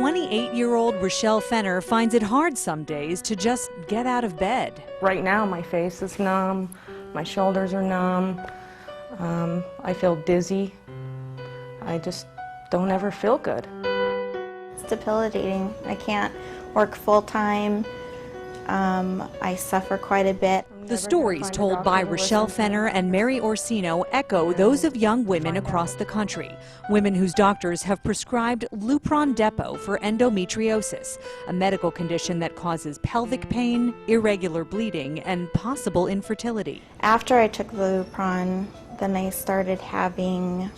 28-year-old Rochelle Fenner finds it hard some days to just get out of bed. Right now my face is numb, my shoulders are numb, I feel dizzy. I just don't ever feel good. It's debilitating. I can't work full-time. I suffer quite a bit. The stories told by Rochelle Fenner and Mary Orsino echo those of young women across the country, women whose doctors have prescribed Lupron Depot for endometriosis, a medical condition that causes pelvic pain, irregular bleeding, and possible infertility. After I took the Lupron, then I started having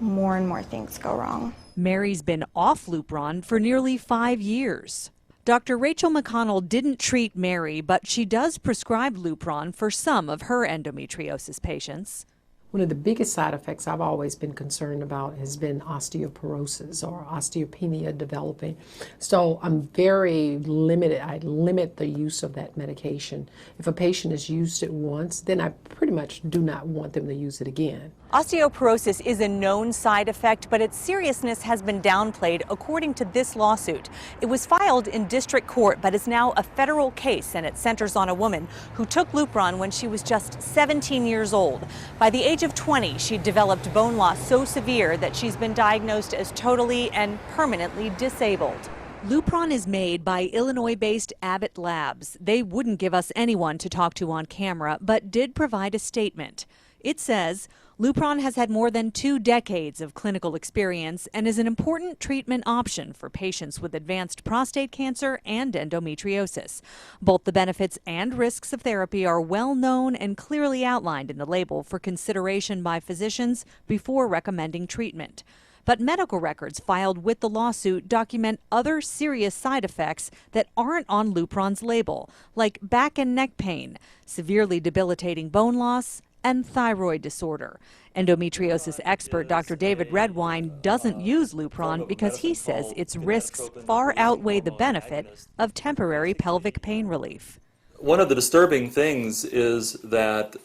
more and more things go wrong. Mary's been off Lupron for nearly 5 years. Dr. Rachel McConnell didn't treat Mary, but she does prescribe Lupron for some of her endometriosis patients. One of the biggest side effects I've always been concerned about has been osteoporosis or osteopenia developing. So I'm very limited. I limit the use of that medication. If a patient has used it once, then I pretty much do not want them to use it again. Osteoporosis is a known side effect, but its seriousness has been downplayed according to this lawsuit. It was filed in district court, but is now a federal case, and it centers on a woman who took Lupron when she was just 17 years old. By the age of 20, she developed bone loss so severe that she's been diagnosed as totally and permanently disabled. Lupron is made by Illinois-based Abbott Labs. They wouldn't give us anyone to talk to on camera, but did provide a statement. It says, Lupron has had more than 2 decades of clinical experience and is an important treatment option for patients with advanced prostate cancer and endometriosis. Both the benefits and risks of therapy are well known and clearly outlined in the label for consideration by physicians before recommending treatment. But medical records filed with the lawsuit document other serious side effects that aren't on Lupron's label, like back and neck pain, severely debilitating bone loss, and thyroid disorder. Endometriosis expert Dr. David Redwine doesn't use Lupron because he says its risks far outweigh the benefit of temporary pelvic pain relief. One of the disturbing things is that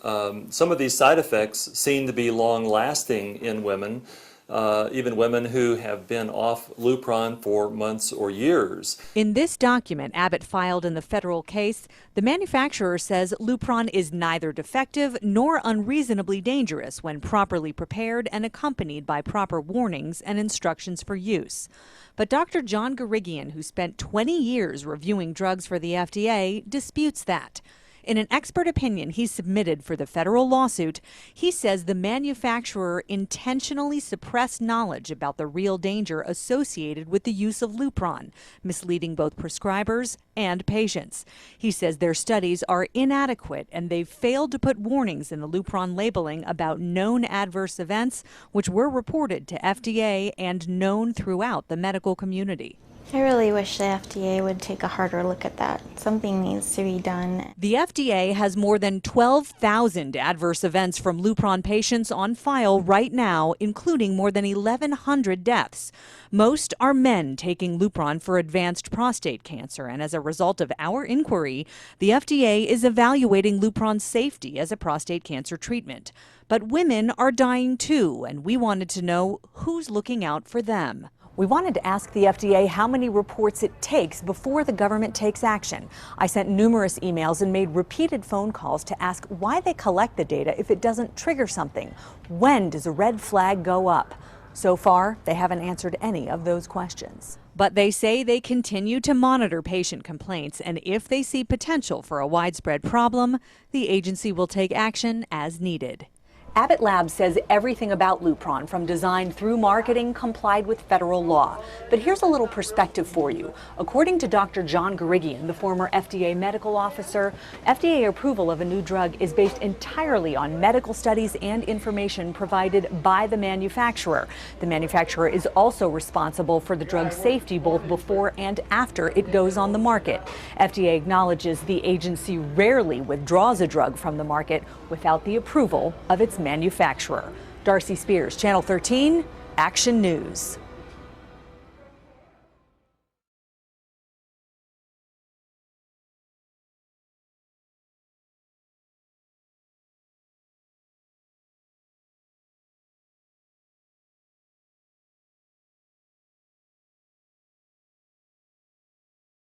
some of these side effects seem to be long-lasting in women, even women who have been off Lupron for months or years. In this document Abbott filed in the federal case, the manufacturer says Lupron is neither defective nor unreasonably dangerous when properly prepared and accompanied by proper warnings and instructions for use. But Dr. John Garigian, who spent 20 years reviewing drugs for the FDA, disputes that. In an expert opinion he submitted for the federal lawsuit, he says the manufacturer intentionally suppressed knowledge about the real danger associated with the use of Lupron, misleading both prescribers and patients. He says their studies are inadequate and they've failed to put warnings in the Lupron labeling about known adverse events, which were reported to FDA and known throughout the medical community. I really wish the FDA would take a harder look at that. Something needs to be done. The FDA has more than 12,000 adverse events from Lupron patients on file right now, including more than 1,100 deaths. Most are men taking Lupron for advanced prostate cancer, and as a result of our inquiry, the FDA is evaluating Lupron's safety as a prostate cancer treatment. But women are dying too, and we wanted to know who's looking out for them. We wanted to ask the FDA how many reports it takes before the government takes action. I sent numerous emails and made repeated phone calls to ask why they collect the data if it doesn't trigger something. When does a red flag go up? So far, they haven't answered any of those questions. But they say they continue to monitor patient complaints, and if they see potential for a widespread problem, the agency will take action as needed. Abbott Labs says everything about Lupron, from design through marketing, complied with federal law. But here's a little perspective for you. According to Dr. John Garigian, the former FDA medical officer, FDA approval of a new drug is based entirely on medical studies and information provided by the manufacturer. The manufacturer is also responsible for the drug's safety both before and after it goes on the market. FDA acknowledges the agency rarely withdraws a drug from the market without the approval of its manufacturer. Darcy Spears, Channel 13, Action News.